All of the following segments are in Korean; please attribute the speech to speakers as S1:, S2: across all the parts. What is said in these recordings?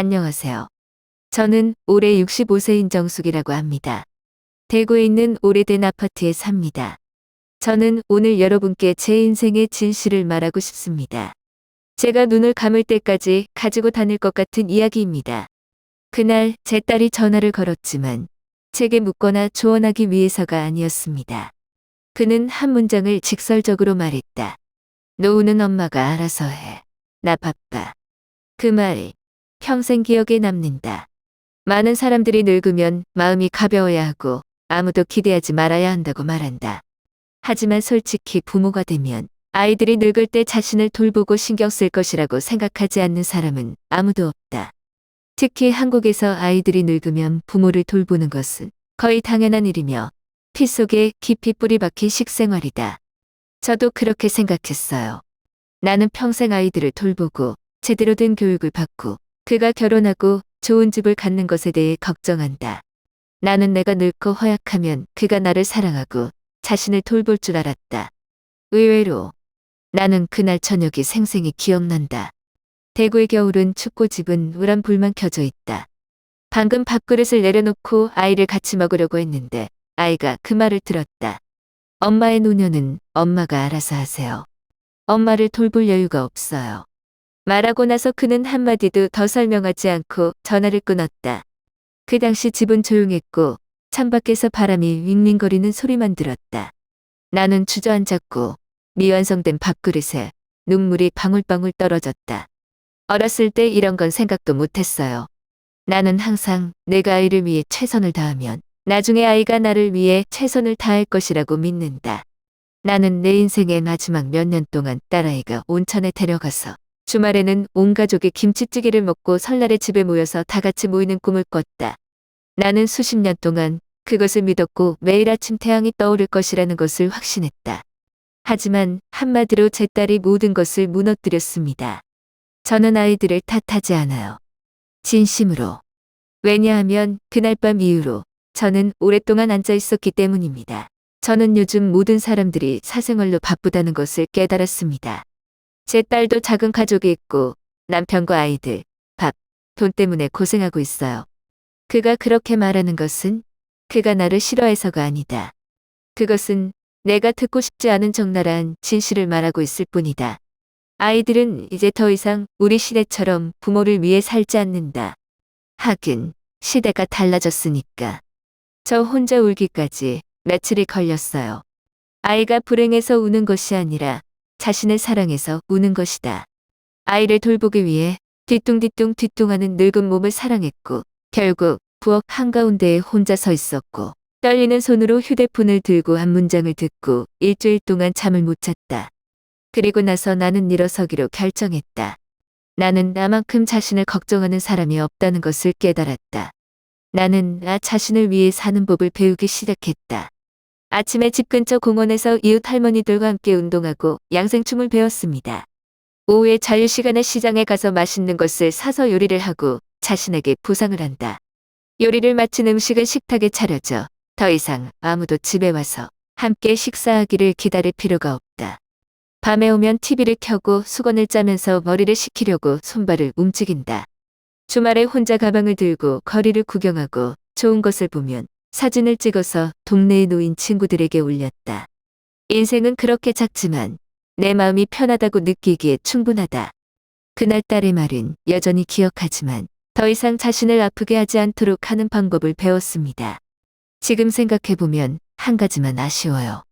S1: 안녕하세요. 저는 올해 65세인 정숙이라고 합니다. 대구에 있는 오래된 아파트에 삽니다. 저는 오늘 여러분께 제 인생의 진실을 말하고 싶습니다. 제가 눈을 감을 때까지 가지고 다닐 것 같은 이야기입니다. 그날 제 딸이 전화를 걸었지만 제게 묻거나 조언하기 위해서가 아니었습니다. 그는 한 문장을 직설적으로 말했다. 노후는 엄마가 알아서 해. 나 바빠. 그 말이 평생 기억에 남는다. 많은 사람들이 늙으면 마음이 가벼워야 하고 아무도 기대하지 말아야 한다고 말한다. 하지만 솔직히 부모가 되면 아이들이 늙을 때 자신을 돌보고 신경 쓸 것이라고 생각하지 않는 사람은 아무도 없다. 특히 한국에서 아이들이 늙으면 부모를 돌보는 것은 거의 당연한 일이며 피 속에 깊이 뿌리 박힌 식생활이다. 저도 그렇게 생각했어요. 나는 평생 아이들을 돌보고 제대로 된 교육을 받고 그가 결혼하고 좋은 집을 갖는 것에 대해 걱정한다. 나는 내가 늙고 허약하면 그가 나를 사랑하고 자신을 돌볼 줄 알았다. 의외로 나는 그날 저녁이 생생히 기억난다. 대구의 겨울은 춥고 집은 우란 불만 켜져 있다. 방금 밥그릇을 내려놓고 아이를 같이 먹으려고 했는데 아이가 그 말을 들었다. 엄마의 노년은 엄마가 알아서 하세요. 엄마를 돌볼 여유가 없어요. 말하고 나서 그는 한마디도 더 설명하지 않고 전화를 끊었다. 그 당시 집은 조용했고 창밖에서 바람이 윙윙거리는 소리만 들었다. 나는 주저앉았고 미완성된 밥그릇에 눈물이 방울방울 떨어졌다. 어렸을 때 이런 건 생각도 못했어요. 나는 항상 내가 아이를 위해 최선을 다하면 나중에 아이가 나를 위해 최선을 다할 것이라고 믿는다. 나는 내 인생의 마지막 몇 년 동안 딸아이가 온천에 데려가서 주말에는 온 가족이 김치찌개를 먹고 설날에 집에 모여서 다 같이 모이는 꿈을 꿨다. 나는 수십 년 동안 그것을 믿었고 매일 아침 태양이 떠오를 것이라는 것을 확신했다. 하지만 한마디로 제 딸이 모든 것을 무너뜨렸습니다. 저는 아이들을 탓하지 않아요. 진심으로. 왜냐하면 그날 밤 이후로 저는 오랫동안 앉아 있었기 때문입니다. 저는 요즘 모든 사람들이 사생활로 바쁘다는 것을 깨달았습니다. 제 딸도 작은 가족이 있고 남편과 아이들, 밥, 돈 때문에 고생하고 있어요. 그가 그렇게 말하는 것은 그가 나를 싫어해서가 아니다. 그것은 내가 듣고 싶지 않은 적나라한 진실을 말하고 있을 뿐이다. 아이들은 이제 더 이상 우리 시대처럼 부모를 위해 살지 않는다. 하긴 시대가 달라졌으니까. 저 혼자 울기까지 며칠이 걸렸어요. 아이가 불행해서 우는 것이 아니라 자신을 사랑해서 우는 것이다. 아이를 돌보기 위해 뒤뚱뒤뚱 늙은 몸을 사랑했고 결국 부엌 한가운데에 혼자 서 있었고 떨리는 손으로 휴대폰을 들고 한 문장을 듣고 일주일 동안 잠을 못 잤다. 그리고 나서 나는 일어서기로 결정했다. 나는 나만큼 자신을 걱정하는 사람이 없다는 것을 깨달았다. 나는 나 자신을 위해 사는 법을 배우기 시작했다. 아침에 집 근처 공원에서 이웃 할머니들과 함께 운동하고 양생춤을 배웠습니다. 오후에 자유시간에 시장에 가서 맛있는 것을 사서 요리를 하고 자신에게 보상을 한다. 요리를 마친 음식은 식탁에 차려져 더 이상 아무도 집에 와서 함께 식사하기를 기다릴 필요가 없다. 밤에 오면 TV를 켜고 수건을 짜면서 머리를 식히려고 손발을 움직인다. 주말에 혼자 가방을 들고 거리를 구경하고 좋은 것을 보면 사진을 찍어서 동네에 놓인 친구들에게 올렸다. 인생은 그렇게 작지만 내 마음이 편하다고 느끼기에 충분하다. 그날 딸의 말은 여전히 기억하지만 더 이상 자신을 아프게 하지 않도록 하는 방법을 배웠습니다. 지금 생각해보면 한 가지만 아쉬워요.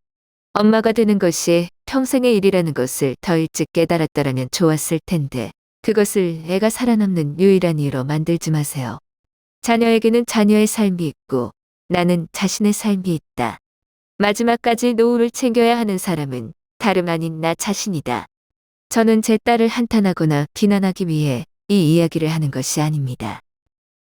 S1: 엄마가 되는 것이 평생의 일이라는 것을 더 일찍 깨달았더라면 좋았을 텐데 그것을 애가 살아남는 유일한 이유로 만들지 마세요. 자녀에게는 자녀의 삶이 있고 나는 자신의 삶이 있다. 마지막까지 노후를 챙겨야 하는 사람은 다름 아닌 나 자신이다. 저는 제 딸을 한탄하거나 비난하기 위해 이 이야기를 하는 것이 아닙니다.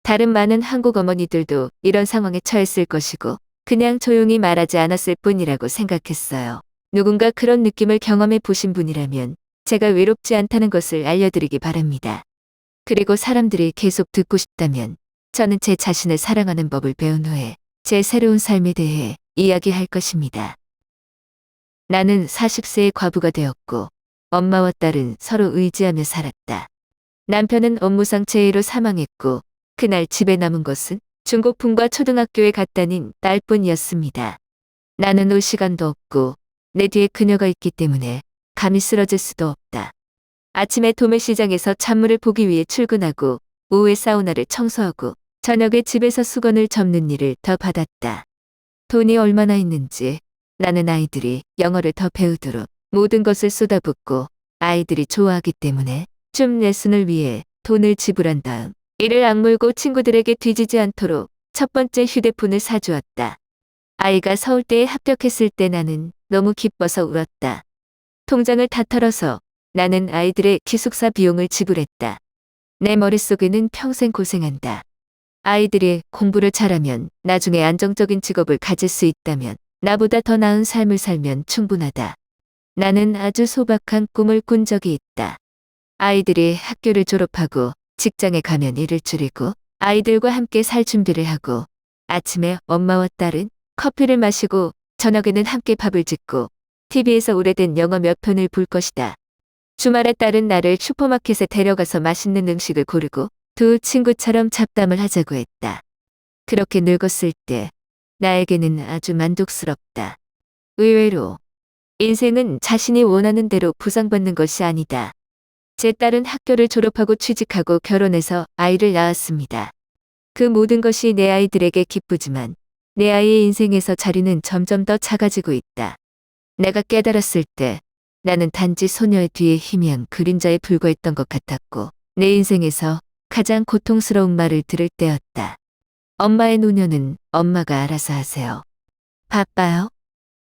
S1: 다른 많은 한국 어머니들도 이런 상황에 처했을 것이고 그냥 조용히 말하지 않았을 뿐이라고 생각했어요. 누군가 그런 느낌을 경험해 보신 분이라면 제가 외롭지 않다는 것을 알려드리기 바랍니다. 그리고 사람들이 계속 듣고 싶다면 저는 제 자신을 사랑하는 법을 배운 후에 제 새로운 삶에 대해 이야기할 것입니다. 나는 40세의 과부가 되었고 엄마와 딸은 서로 의지하며 살았다. 남편은 업무상 재해로 사망했고 그날 집에 남은 것은 중고품과 초등학교에 갔다닌 딸뿐이었습니다. 나는 올 시간도 없고 내 뒤에 그녀가 있기 때문에 감히 쓰러질 수도 없다. 아침에 도매시장에서 찬물을 보기 위해 출근하고 오후에 사우나를 청소하고 저녁에 집에서 수건을 접는 일을 더 받았다. 돈이 얼마나 있는지 나는 아이들이 영어를 더 배우도록 모든 것을 쏟아붓고 아이들이 좋아하기 때문에 춤 레슨을 위해 돈을 지불한 다음 이를 악물고 친구들에게 뒤지지 않도록 첫 번째 휴대폰을 사주었다. 아이가 서울대에 합격했을 때 나는 너무 기뻐서 울었다. 통장을 다 털어서 나는 아이들의 기숙사 비용을 지불했다. 내 머릿속에는 평생 고생한다. 아이들이 공부를 잘하면 나중에 안정적인 직업을 가질 수 있다면 나보다 더 나은 삶을 살면 충분하다. 나는 아주 소박한 꿈을 꾼 적이 있다. 아이들이 학교를 졸업하고 직장에 가면 일을 줄이고 아이들과 함께 살 준비를 하고 아침에 엄마와 딸은 커피를 마시고 저녁에는 함께 밥을 짓고 TV에서 오래된 영화 몇 편을 볼 것이다. 주말에 딸은 나를 슈퍼마켓에 데려가서 맛있는 음식을 고르고 두 친구처럼 잡담을 하자고 했다. 그렇게 늙었을 때 나에게는 아주 만족스럽다. 의외로 인생은 자신이 원하는 대로 보상받는 것이 아니다. 제 딸은 학교를 졸업하고 취직하고 결혼해서 아이를 낳았습니다. 그 모든 것이 내 아이들에게 기쁘지만 내 아이의 인생에서 자리는 점점 더 작아지고 있다. 내가 깨달았을 때 나는 단지 소녀의 뒤에 희미한 그림자에 불과했던 것 같았고 내 인생에서 가장 고통스러운 말을 들을 때였다. 엄마의 노년은 엄마가 알아서 하세요. 바빠요?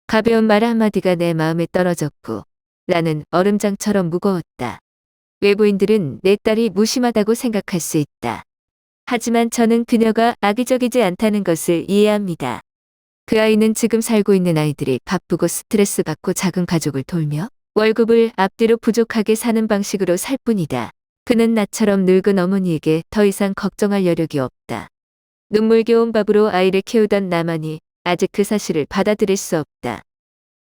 S1: 가벼운 말 한마디가 내 마음에 떨어졌고 나는 얼음장처럼 무거웠다. 외부인들은 내 딸이 무심하다고 생각할 수 있다. 하지만 저는 그녀가 악의적이지 않다는 것을 이해합니다. 그 아이는 지금 살고 있는 아이들이 바쁘고 스트레스 받고 작은 가족을 돌며 월급을 앞뒤로 부족하게 사는 방식으로 살 뿐이다. 그는 나처럼 늙은 어머니에게 더 이상 걱정할 여력이 없다. 눈물겨운 밥으로 아이를 키우던 나만이 아직 그 사실을 받아들일 수 없다.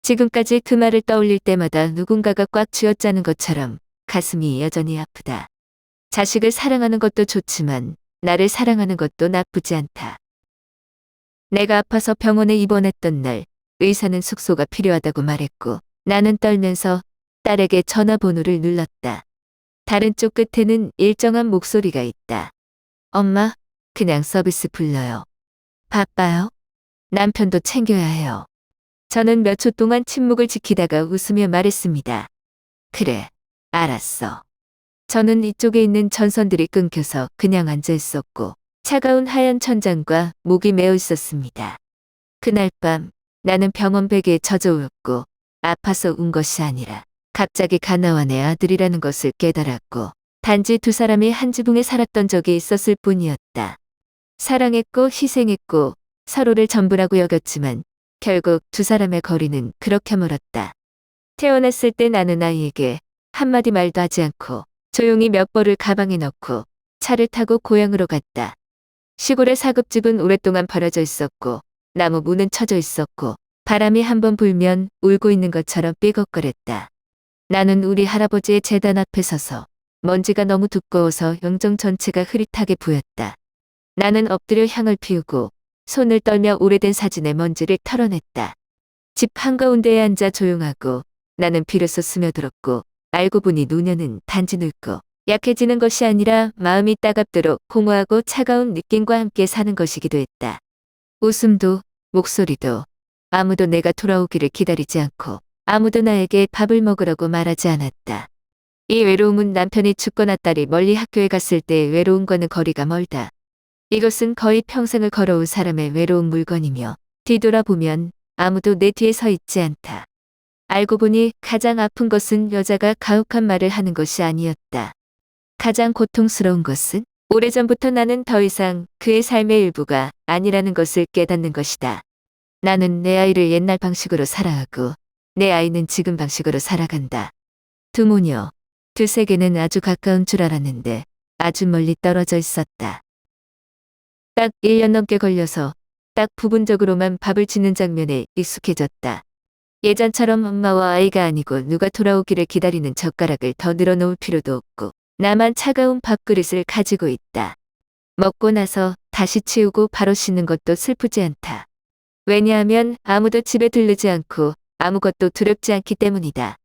S1: 지금까지 그 말을 떠올릴 때마다 누군가가 꽉 쥐어짜는 것처럼 가슴이 여전히 아프다. 자식을 사랑하는 것도 좋지만 나를 사랑하는 것도 나쁘지 않다. 내가 아파서 병원에 입원했던 날 의사는 숙소가 필요하다고 말했고 나는 떨면서 딸에게 전화번호를 눌렀다. 다른 쪽 끝에는 일정한 목소리가 있다. 엄마, 그냥 서비스 불러요. 바빠요? 남편도 챙겨야 해요. 저는 몇 초 동안 침묵을 지키다가 웃으며 말했습니다. 그래, 알았어. 저는 이쪽에 있는 전선들이 끊겨서 그냥 앉아 있었고 차가운 하얀 천장과 목이 메어 있었습니다. 그날 밤 나는 병원 베개에 젖어 울었고 아파서 운 것이 아니라 갑자기 가나와 내 아들이라는 것을 깨달았고 단지 두 사람이 한 지붕에 살았던 적이 있었을 뿐이었다. 사랑했고 희생했고 서로를 전부라고 여겼지만 결국 두 사람의 거리는 그렇게 멀었다. 태어났을 때 나는 아이에게 한마디 말도 하지 않고 조용히 몇 벌을 가방에 넣고 차를 타고 고향으로 갔다. 시골의 사급집은 오랫동안 버려져 있었고 나무 문은 쳐져 있었고 바람이 한번 불면 울고 있는 것처럼 삐걱거렸다. 나는 우리 할아버지의 제단 앞에 서서 먼지가 너무 두꺼워서 영정 전체가 흐릿하게 보였다. 나는 엎드려 향을 피우고 손을 떨며 오래된 사진의 먼지를 털어냈다. 집 한가운데에 앉아 조용하고 나는 비로소 스며들었고 알고 보니 노년은 단지 늙고 약해지는 것이 아니라 마음이 따갑도록 공허하고 차가운 느낌과 함께 사는 것이기도 했다. 웃음도 목소리도 아무도 내가 돌아오기를 기다리지 않고 아무도 나에게 밥을 먹으라고 말하지 않았다. 이 외로움은 남편이 죽거나 딸이 멀리 학교에 갔을 때의 외로움과는 거리가 멀다. 이것은 거의 평생을 걸어온 사람의 외로운 물건이며 뒤돌아보면 아무도 내 뒤에 서 있지 않다. 알고 보니 가장 아픈 것은 여자가 가혹한 말을 하는 것이 아니었다. 가장 고통스러운 것은 오래전부터 나는 더 이상 그의 삶의 일부가 아니라는 것을 깨닫는 것이다. 나는 내 아이를 옛날 방식으로 사랑하고 내 아이는 지금 방식으로 살아간다. 두 모녀, 두 세계는 아주 가까운 줄 알았는데 아주 멀리 떨어져 있었다. 딱 1년 넘게 걸려서 딱 부분적으로만 밥을 짓는 장면에 익숙해졌다. 예전처럼 엄마와 아이가 아니고 누가 돌아오기를 기다리는 젓가락을 더 늘어놓을 필요도 없고 나만 차가운 밥그릇을 가지고 있다. 먹고 나서 다시 치우고 바로 씻는 것도 슬프지 않다. 왜냐하면 아무도 집에 들르지 않고 아무것도 두렵지 않기 때문이다.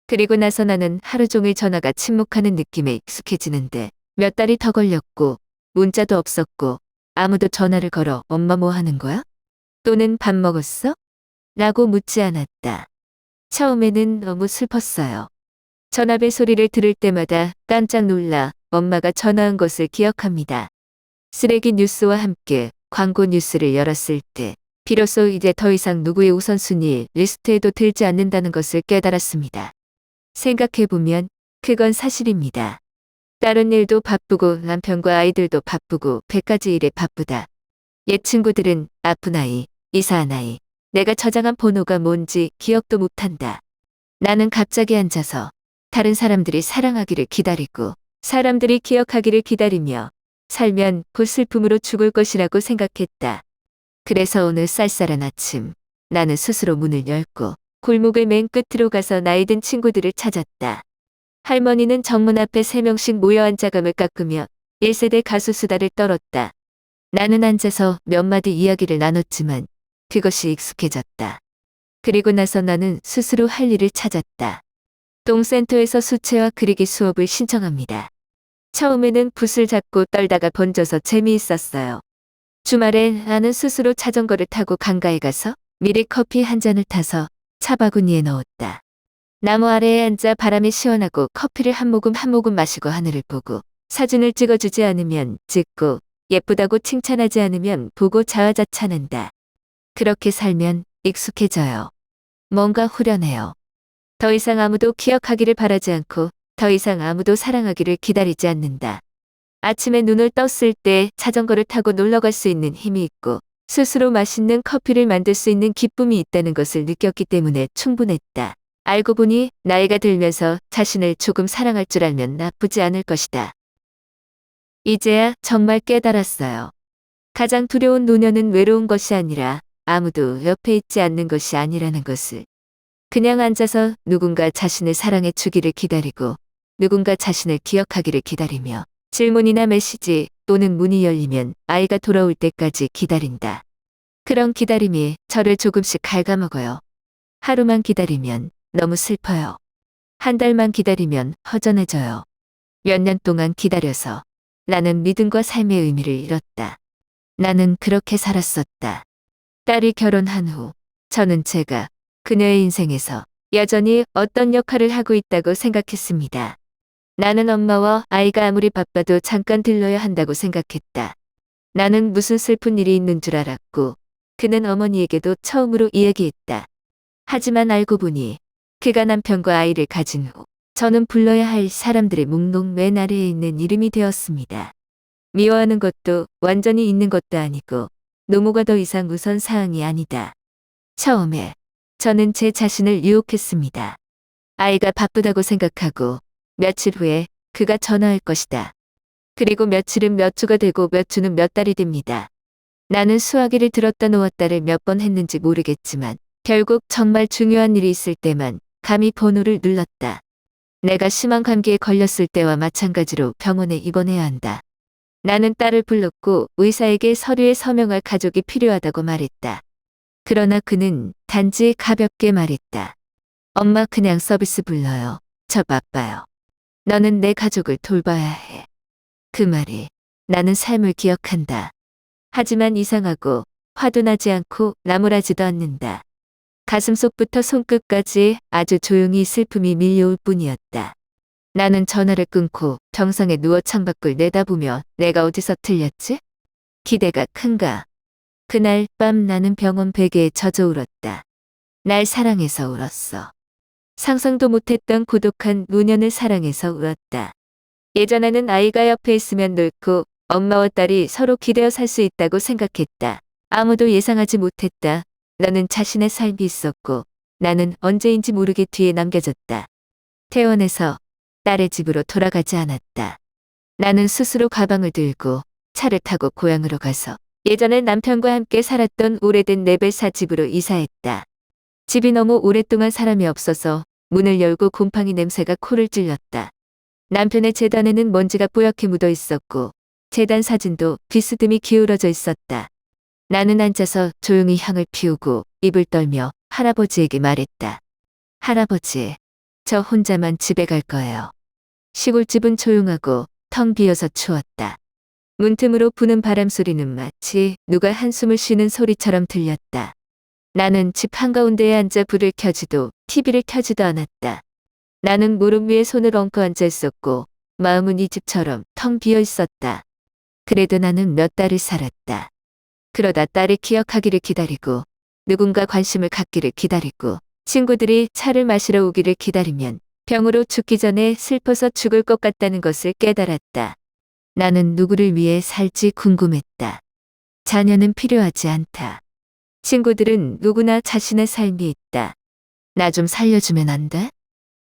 S1: 그리고 나서 나는 하루 종일 전화가 침묵하는 느낌에 익숙해지는데 몇 달이 더 걸렸고 문자도 없었고 아무도 전화를 걸어 엄마 뭐 하는 거야? 또는 밥 먹었어? 라고 묻지 않았다. 처음에는 너무 슬펐어요. 전화벨 소리를 들을 때마다 깜짝 놀라 엄마가 전화한 것을 기억합니다. 쓰레기 뉴스와 함께 광고 뉴스를 열었을 때 비로소 이제 더 이상 누구의 우선순위 리스트에도 들지 않는다는 것을 깨달았습니다. 생각해보면 그건 사실입니다. 다른 일도 바쁘고 남편과 아이들도 바쁘고 100가지 일에 바쁘다. 옛 친구들은 아픈 아이, 이사한 아이, 내가 저장한 번호가 뭔지 기억도 못한다. 나는 갑자기 앉아서 다른 사람들이 사랑하기를 기다리고 사람들이 기억하기를 기다리며 살면 곧 슬픔으로 죽을 것이라고 생각했다. 그래서 오늘 쌀쌀한 아침 나는 스스로 문을 열고 골목의 맨 끝으로 가서 나이 든 친구들을 찾았다. 할머니는 정문 앞에 3명씩 모여 앉아 감을 깎으며 1세대 가수 수다를 떨었다. 나는 앉아서 몇 마디 이야기를 나눴지만 그것이 익숙해졌다. 그리고 나서 나는 스스로 할 일을 찾았다. 똥센터에서 수채화 그리기 수업을 신청합니다. 처음에는 붓을 잡고 떨다가 번져서 재미있었어요. 주말에 나는 스스로 자전거를 타고 강가에 가서 미리 커피 한 잔을 타서 차 바구니에 넣었다. 나무 아래에 앉아 바람이 시원하고 커피를 한 모금 한 모금 마시고 하늘을 보고 사진을 찍어주지 않으면 찍고 예쁘다고 칭찬하지 않으면 보고 자화자찬한다. 그렇게 살면 익숙해져요. 뭔가 후련해요. 더 이상 아무도 기억하기를 바라지 않고 더 이상 아무도 사랑하기를 기다리지 않는다. 아침에 눈을 떴을 때 자전거를 타고 놀러 갈 수 있는 힘이 있고 스스로 맛있는 커피를 만들 수 있는 기쁨이 있다는 것을 느꼈기 때문에 충분했다. 알고 보니 나이가 들면서 자신을 조금 사랑할 줄 알면 나쁘지 않을 것이다. 이제야 정말 깨달았어요. 가장 두려운 노년은 외로운 것이 아니라 아무도 옆에 있지 않는 것이 아니라는 것을. 그냥 앉아서 누군가 자신을 사랑해 주기를 기다리고 누군가 자신을 기억하기를 기다리며 질문이나 메시지 또는 문이 열리면 아이가 돌아올 때까지 기다린다. 그런 기다림이 저를 조금씩 갉아먹어요. 하루만 기다리면 너무 슬퍼요. 한 달만 기다리면 허전해져요. 몇 년 동안 기다려서 나는 믿음과 삶의 의미를 잃었다. 나는 그렇게 살았었다. 딸이 결혼한 후 저는 제가 그녀의 인생에서 여전히 어떤 역할을 하고 있다고 생각했습니다. 나는 엄마와 아이가 아무리 바빠도 잠깐 들러야 한다고 생각했다. 나는 무슨 슬픈 일이 있는 줄 알았고 그는 어머니에게도 처음으로 이야기했다. 하지만 알고 보니 그가 남편과 아이를 가진 후 저는 불러야 할 사람들의 목록 맨 아래에 있는 이름이 되었습니다. 미워하는 것도 완전히 잊는 것도 아니고 노모가 더 이상 우선 사항이 아니다. 처음에 저는 제 자신을 유혹했습니다. 아이가 바쁘다고 생각하고 며칠 후에 그가 전화할 것이다. 그리고 며칠은 몇 주가 되고 몇 주는 몇 달이 됩니다. 나는 수화기를 들었다 놓았다를 몇 번 했는지 모르겠지만 결국 정말 중요한 일이 있을 때만 감히 번호를 눌렀다. 내가 심한 감기에 걸렸을 때와 마찬가지로 병원에 입원해야 한다. 나는 딸을 불렀고 의사에게 서류에 서명할 가족이 필요하다고 말했다. 그러나 그는 단지 가볍게 말했다. 엄마 그냥 서비스 불러요. 저 바빠요. 너는 내 가족을 돌봐야 해. 그 말이 나는 삶을 기억한다. 하지만 이상하고 화도 나지 않고 나무라지도 않는다. 가슴속부터 손끝까지 아주 조용히 슬픔이 밀려올 뿐이었다. 나는 전화를 끊고 병상에 누워 창밖을 내다보며 내가 어디서 틀렸지? 기대가 큰가? 그날 밤 나는 병원 베개에 젖어 울었다. 날 사랑해서 울었어. 상상도 못했던 고독한 노년을 사랑해서 울었다. 예전에는 아이가 옆에 있으면 넓고 엄마와 딸이 서로 기대어 살 수 있다고 생각했다. 아무도 예상하지 못했다. 너는 자신의 삶이 있었고 나는 언제인지 모르게 뒤에 남겨졌다. 퇴원해서 딸의 집으로 돌아가지 않았다. 나는 스스로 가방을 들고 차를 타고 고향으로 가서 예전에 남편과 함께 살았던 오래된 네벨사 집으로 이사했다. 집이 너무 오랫동안 사람이 없어서 문을 열고 곰팡이 냄새가 코를 찔렀다. 남편의 제단에는 먼지가 뽀얗게 묻어 있었고 제단 사진도 비스듬히 기울어져 있었다. 나는 앉아서 조용히 향을 피우고 입을 떨며 할아버지에게 말했다. 할아버지, 저 혼자만 집에 갈 거예요. 시골집은 조용하고 텅 비어서 추웠다. 문틈으로 부는 바람 소리는 마치 누가 한숨을 쉬는 소리처럼 들렸다. 나는 집 한가운데에 앉아 불을 켜지도 TV를 켜지도 않았다. 나는 무릎 위에 손을 얹고 앉아 있었고 마음은 이 집처럼 텅 비어 있었다. 그래도 나는 몇 달을 살았다. 그러다 딸을 기억하기를 기다리고 누군가 관심을 갖기를 기다리고 친구들이 차를 마시러 오기를 기다리면 병으로 죽기 전에 슬퍼서 죽을 것 같다는 것을 깨달았다. 나는 누구를 위해 살지 궁금했다. 자녀는 필요하지 않다. 친구들은 누구나 자신의 삶이 있다. 나 좀 살려주면 안 돼?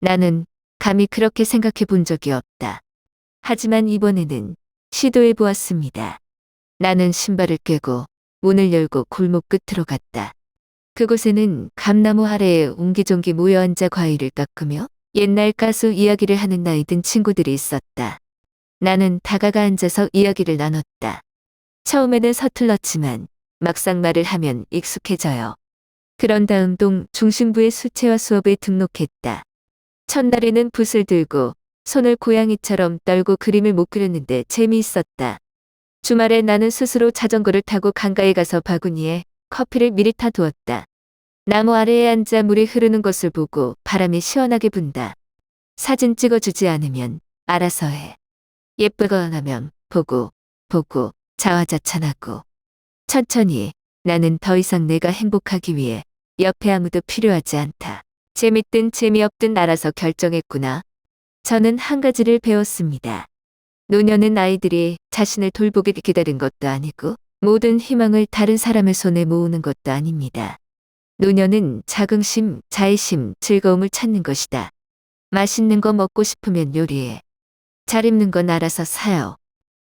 S1: 나는 감히 그렇게 생각해 본 적이 없다. 하지만 이번에는 시도해 보았습니다. 나는 신발을 꿰고 문을 열고 골목 끝으로 갔다. 그곳에는 감나무 아래에 옹기종기 모여 앉아 과일을 깎으며 옛날 가수 이야기를 하는 나이 든 친구들이 있었다. 나는 다가가 앉아서 이야기를 나눴다. 처음에는 서툴렀지만 막상 말을 하면 익숙해져요. 그런 다음 동 중심부의 수채화 수업에 등록했다. 첫날에는 붓을 들고 손을 고양이처럼 떨고 그림을 못 그렸는데 재미있었다. 주말에 나는 스스로 자전거를 타고 강가에 가서 바구니에 커피를 미리 타두었다. 나무 아래에 앉아 물이 흐르는 것을 보고 바람이 시원하게 분다. 사진 찍어주지 않으면 알아서 해. 예쁘거나 하면 보고 자화자찬하고. 천천히 나는 더 이상 내가 행복하기 위해 옆에 아무도 필요하지 않다. 재밌든 재미없든 알아서 결정했구나. 저는 한 가지를 배웠습니다. 노년은 아이들이 자신을 돌보길 기다린 것도 아니고 모든 희망을 다른 사람의 손에 모으는 것도 아닙니다. 노년은 자긍심, 자애심, 즐거움을 찾는 것이다. 맛있는 거 먹고 싶으면 요리해. 잘 입는 건 알아서 사요.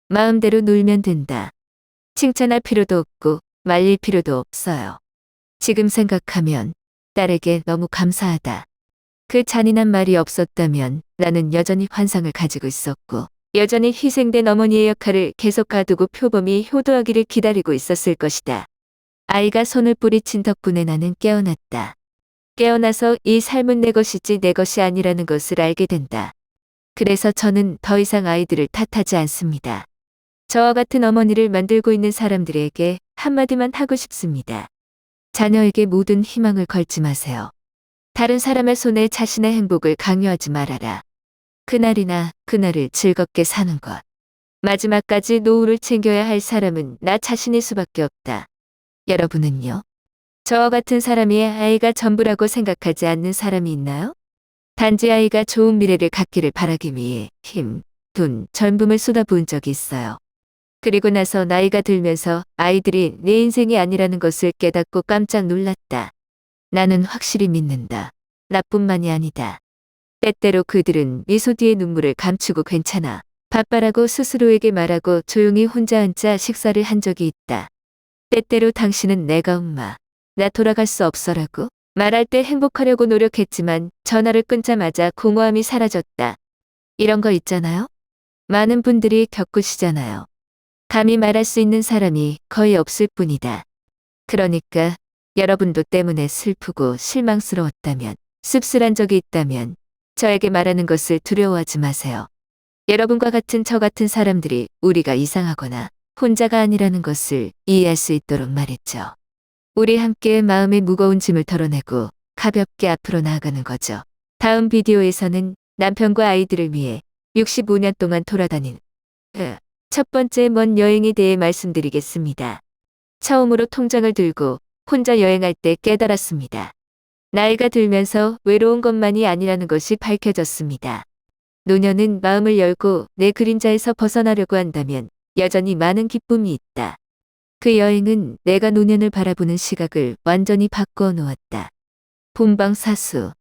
S1: 마음대로 놀면 된다. 칭찬할 필요도 없고 말릴 필요도 없어요. 지금 생각하면 딸에게 너무 감사하다. 그 잔인한 말이 없었다면 나는 여전히 환상을 가지고 있었고 여전히 희생된 어머니의 역할을 계속 가두고 표범이 효도하기를 기다리고 있었을 것이다. 아이가 손을 뿌리친 덕분에 나는 깨어났다. 깨어나서 이 삶은 내 것이지 내 것이 아니라는 것을 알게 된다. 그래서 저는 더 이상 아이들을 탓하지 않습니다. 저와 같은 어머니를 만들고 있는 사람들에게 한마디만 하고 싶습니다. 자녀에게 모든 희망을 걸지 마세요. 다른 사람의 손에 자신의 행복을 강요하지 말아라. 그날이나 그날을 즐겁게 사는 것. 마지막까지 노후를 챙겨야 할 사람은 나 자신일 수밖에 없다. 여러분은요? 저와 같은 사람이 아이가 전부라고 생각하지 않는 사람이 있나요? 단지 아이가 좋은 미래를 갖기를 바라기 위해 힘, 돈, 전bum을 쏟아부은 적이 있어요. 그리고 나서 나이가 들면서 아이들이 내 인생이 아니라는 것을 깨닫고 깜짝 놀랐다. 나는 확실히 믿는다. 나뿐만이 아니다. 때때로 그들은 미소 뒤에 눈물을 감추고 괜찮아. 바빠라고 스스로에게 말하고 조용히 혼자 앉아 식사를 한 적이 있다. 때때로 당신은 내가 엄마. 나 돌아갈 수 없어라고 말할 때 행복하려고 노력했지만 전화를 끊자마자 공허함이 사라졌다. 이런 거 있잖아요? 많은 분들이 겪으시잖아요. 감히 말할 수 있는 사람이 거의 없을 뿐이다. 그러니까 여러분도 때문에 슬프고 실망스러웠다면, 씁쓸한 적이 있다면 저에게 말하는 것을 두려워하지 마세요. 여러분과 같은 저 같은 사람들이 우리가 이상하거나 혼자가 아니라는 것을 이해할 수 있도록 말했죠. 우리 함께 마음의 무거운 짐을 덜어내고 가볍게 앞으로 나아가는 거죠. 다음 비디오에서는 남편과 아이들을 위해 65년 동안 돌아다닌 첫 번째 먼 여행에 대해 말씀드리겠습니다. 처음으로 통장을 들고 혼자 여행할 때 깨달았습니다. 나이가 들면서 외로운 것만이 아니라는 것이 밝혀졌습니다. 노년은 마음을 열고 내 그림자에서 벗어나려고 한다면 여전히 많은 기쁨이 있다. 그 여행은 내가 노년을 바라보는 시각을 완전히 바꾸어 놓았다. 본방사수